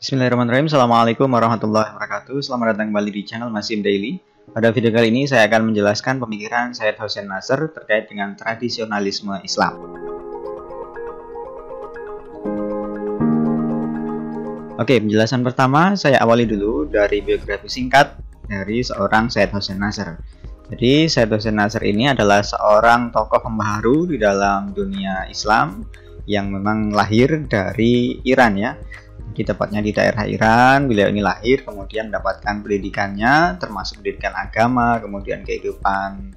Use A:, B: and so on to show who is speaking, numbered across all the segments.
A: Bismillahirrahmanirrahim. Assalamualaikum warahmatullahi wabarakatuh. Selamat datang kembali di channel Masim Daily. Pada video kali ini saya akan menjelaskan pemikiran Syed Hussein Nasr terkait dengan tradisionalisme Islam. Oke, penjelasan pertama saya awali dulu dari biografi singkat dari seorang Syed Hussein Nasr. Jadi Syed Hussein Nasr ini adalah seorang tokoh pembaharu di dalam dunia Islam yang memang lahir dari Iran ya. Jadi tepatnya di daerah Iran, beliau ini lahir, kemudian mendapatkan pendidikannya, termasuk pendidikan agama, kemudian kehidupan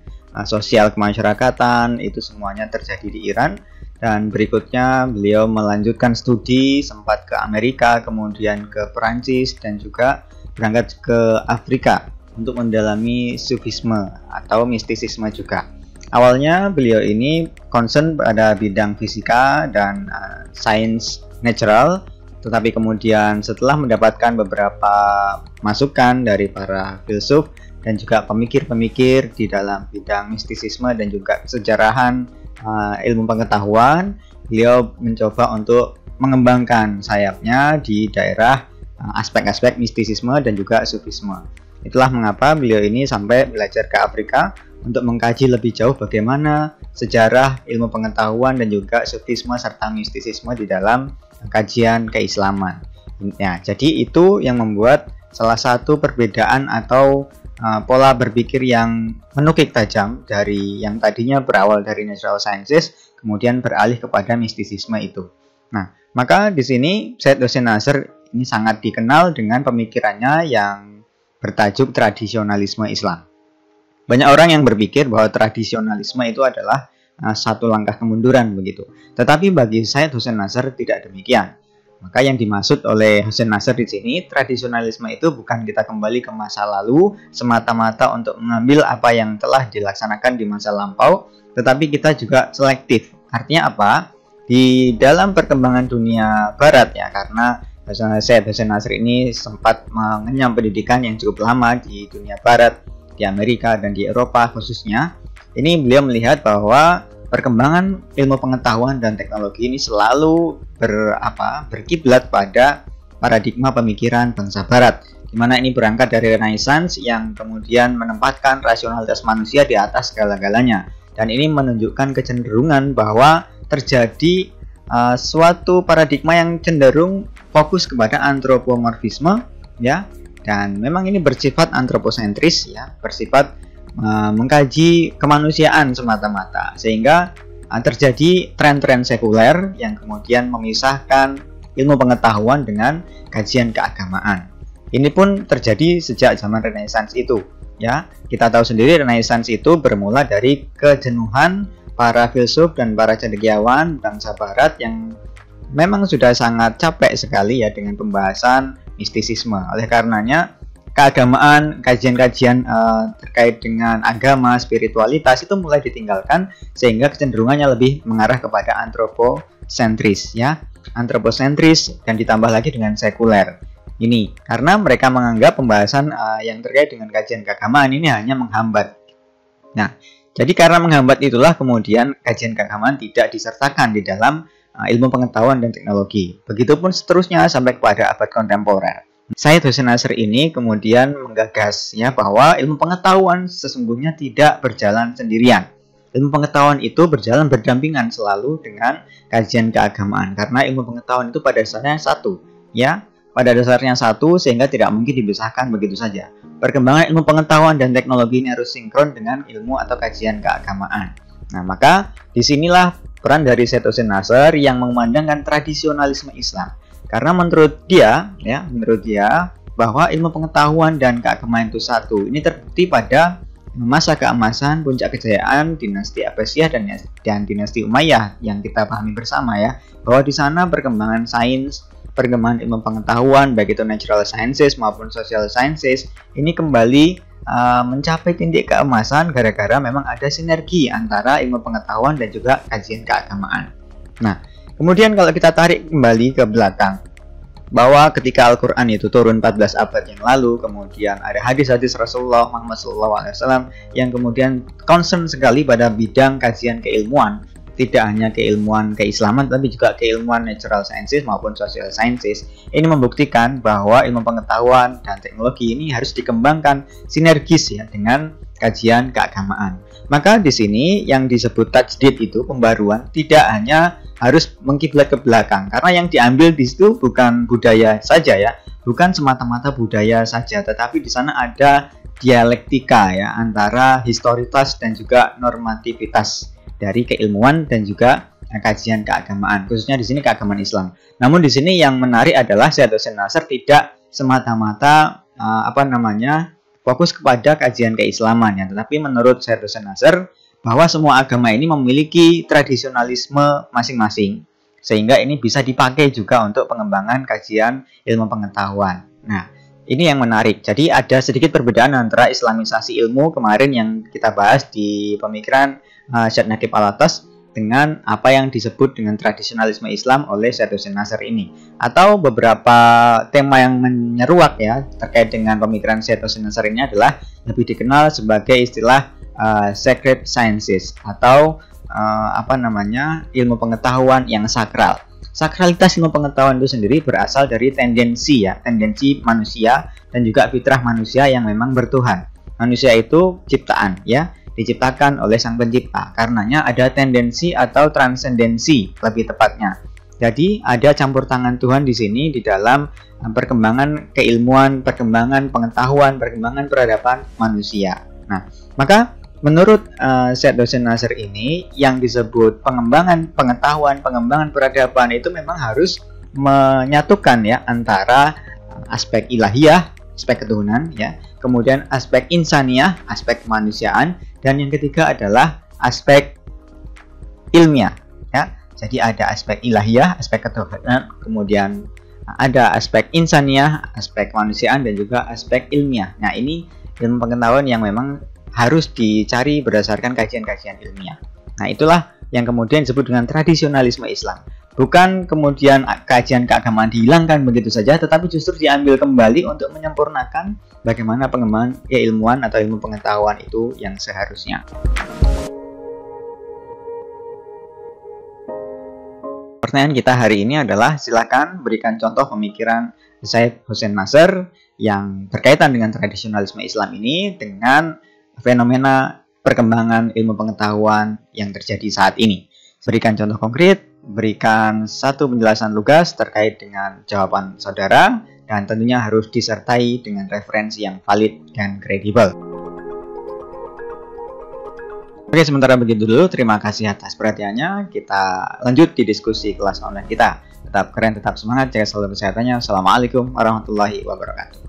A: sosial kemasyarakatan, itu semuanya terjadi di Iran. Dan berikutnya beliau melanjutkan studi, sempat ke Amerika, kemudian ke Perancis, dan juga berangkat ke Afrika untuk mendalami sufisme atau mistisisme juga. Awalnya beliau ini concern pada bidang fisika dan sains natural, tetapi kemudian setelah mendapatkan beberapa masukan dari para filsuf dan juga pemikir-pemikir di dalam bidang mistisisme dan juga kesejarahan ilmu pengetahuan, beliau mencoba untuk mengembangkan sayapnya di daerah aspek-aspek mistisisme dan juga sufisme. Itulah mengapa beliau ini sampai belajar ke Afrika untuk mengkaji lebih jauh bagaimana sejarah ilmu pengetahuan dan juga sufisme serta mistisisme di dalam kajian keislaman. Ya, jadi itu yang membuat salah satu perbedaan atau pola berpikir yang menukik tajam dari yang tadinya berawal dari natural sciences kemudian beralih kepada mistisisme itu. Nah, maka di sini Syed Hussein Nasr ini sangat dikenal dengan pemikirannya yang bertajuk tradisionalisme Islam. Banyak orang yang berpikir bahwa tradisionalisme itu adalah satu langkah kemunduran begitu. Tetapi bagi Syed Hussein Nasr tidak demikian. Maka yang dimaksud oleh Hussein Nasr di sini, tradisionalisme itu bukan kita kembali ke masa lalu semata-mata untuk mengambil apa yang telah dilaksanakan di masa lampau, tetapi kita juga selektif. Artinya apa? Di dalam perkembangan dunia barat ya, karena Syed Hussein Nasr ini sempat mengenyam pendidikan yang cukup lama di dunia barat, di Amerika dan di Eropa khususnya. Ini beliau melihat bahwa perkembangan ilmu pengetahuan dan teknologi ini selalu berkiblat pada paradigma pemikiran bangsa barat, di mana ini berangkat dari Renaissance yang kemudian menempatkan rasionalitas manusia di atas segala-galanya. Dan ini menunjukkan kecenderungan bahwa terjadi suatu paradigma yang cenderung fokus kepada antropomorfisme ya, dan memang ini bersifat antroposentris ya, bersifat mengkaji kemanusiaan semata-mata, sehingga terjadi tren-tren sekuler yang kemudian memisahkan ilmu pengetahuan dengan kajian keagamaan. Ini pun terjadi sejak zaman Renaissance itu ya. Kita tahu sendiri Renaissance itu bermula dari kejenuhan para filsuf dan para cendekiawan bangsa barat yang memang sudah sangat capek sekali ya dengan pembahasan mistisisme. Oleh karenanya keagamaan, kajian-kajian terkait dengan agama, spiritualitas itu mulai ditinggalkan sehingga kecenderungannya lebih mengarah kepada antroposentris ya, antroposentris dan ditambah lagi dengan sekuler. Ini karena mereka menganggap pembahasan yang terkait dengan kajian keagamaan ini hanya menghambat. Nah, jadi karena menghambat itulah kemudian kajian keagamaan tidak disertakan di dalam ilmu pengetahuan dan teknologi. Begitupun seterusnya sampai kepada abad kontemporer. Syed Hussein Nasr ini kemudian menggagas ya bahwa ilmu pengetahuan sesungguhnya tidak berjalan sendirian. Ilmu pengetahuan itu berjalan berdampingan selalu dengan kajian keagamaan karena ilmu pengetahuan itu pada dasarnya satu ya, pada dasarnya satu sehingga tidak mungkin dipisahkan begitu saja. Perkembangan ilmu pengetahuan dan teknologi ini harus sinkron dengan ilmu atau kajian keagamaan. Nah, maka disinilah peran dari Syed Hussein Nasr yang memandangkan tradisionalisme Islam. Karena menurut dia bahwa ilmu pengetahuan dan keagamaan itu satu. Ini terbukti pada masa keemasan puncak kejayaan dinasti Abbasiyah dan dinasti Umayyah yang kita pahami bersama ya, bahwa di sana perkembangan sains, perkembangan ilmu pengetahuan baik itu natural sciences maupun social sciences ini kembali mencapai titik keemasan gara-gara memang ada sinergi antara ilmu pengetahuan dan juga kajian keagamaan. Nah, kemudian kalau kita tarik kembali ke belakang, bahwa ketika Al-Quran itu turun 14 abad yang lalu, kemudian ada hadis-hadis Rasulullah Muhammad SAW yang kemudian concern sekali pada bidang kajian keilmuan. tidak hanya keilmuan keislaman tapi juga keilmuan natural sciences maupun social sciences. Ini membuktikan bahwa ilmu pengetahuan dan teknologi ini harus dikembangkan sinergis ya dengan kajian keagamaan. Maka di sini yang disebut tajdid itu pembaruan tidak hanya harus mengkiblat ke belakang, karena yang diambil di situ bukan budaya saja ya, bukan semata-mata budaya saja, tetapi di sana ada dialektika ya antara historitas dan juga normativitas dari keilmuan dan juga kajian keagamaan, khususnya di sini keagamaan Islam. Namun di sini yang menarik adalah Syed Hussein Nasr tidak semata-mata fokus kepada kajian keislaman ya, tetapi menurut Syed Hussein Nasr bahwa semua agama ini memiliki tradisionalisme masing-masing, sehingga ini bisa dipakai juga untuk pengembangan kajian ilmu pengetahuan. Nah, ini yang menarik. Jadi ada sedikit perbedaan antara islamisasi ilmu kemarin yang kita bahas di pemikiran Syed Naqib Al-Atas dengan apa yang disebut dengan tradisionalisme Islam oleh Syed Hussein Nasr ini, atau beberapa tema yang menyeruak ya terkait dengan pemikiran Syed Hussein Nasr ini adalah lebih dikenal sebagai istilah sacred sciences atau ilmu pengetahuan yang sakral. Sakralitas ilmu pengetahuan itu sendiri berasal dari tendensi manusia dan juga fitrah manusia yang memang bertuhan. Manusia itu ciptaan ya, diciptakan oleh Sang Pencipta. Karenanya ada tendensi atau transendensi lebih tepatnya. Jadi ada campur tangan Tuhan di sini di dalam perkembangan keilmuan, perkembangan pengetahuan, perkembangan peradaban manusia. Nah, maka menurut Syed Hussein Nasr ini yang disebut pengembangan pengetahuan, pengembangan peradaban itu memang harus menyatukan ya antara aspek ilahiyah, aspek ketuhanan ya, kemudian aspek insaniah, aspek kemanusiaan, dan yang ketiga adalah aspek ilmiah ya. Jadi ada aspek ilahiyah, aspek ketuhanan, kemudian ada aspek insaniah, aspek kemanusiaan, dan juga aspek ilmiah. Nah, ini ilmu pengetahuan yang memang harus dicari berdasarkan kajian-kajian ilmiah. Nah, itulah yang kemudian disebut dengan tradisionalisme Islam. Bukan kemudian kajian keagamaan dihilangkan begitu saja, tetapi justru diambil kembali untuk menyempurnakan bagaimana pengembangan keilmuan atau ilmu pengetahuan itu yang seharusnya. Pertanyaan kita hari ini adalah silakan berikan contoh pemikiran Syed Hussein Nasr yang berkaitan dengan tradisionalisme Islam ini dengan fenomena perkembangan ilmu pengetahuan yang terjadi saat ini. Berikan contoh konkret, berikan satu penjelasan lugas terkait dengan jawaban saudara, dan tentunya harus disertai dengan referensi yang valid dan kredibel. Oke, sementara begitu dulu. Terima kasih atas perhatiannya. Kita lanjut di diskusi kelas online kita. Tetap keren, tetap semangat, jaga selalu kesehatannya. Assalamualaikum warahmatullahi wabarakatuh.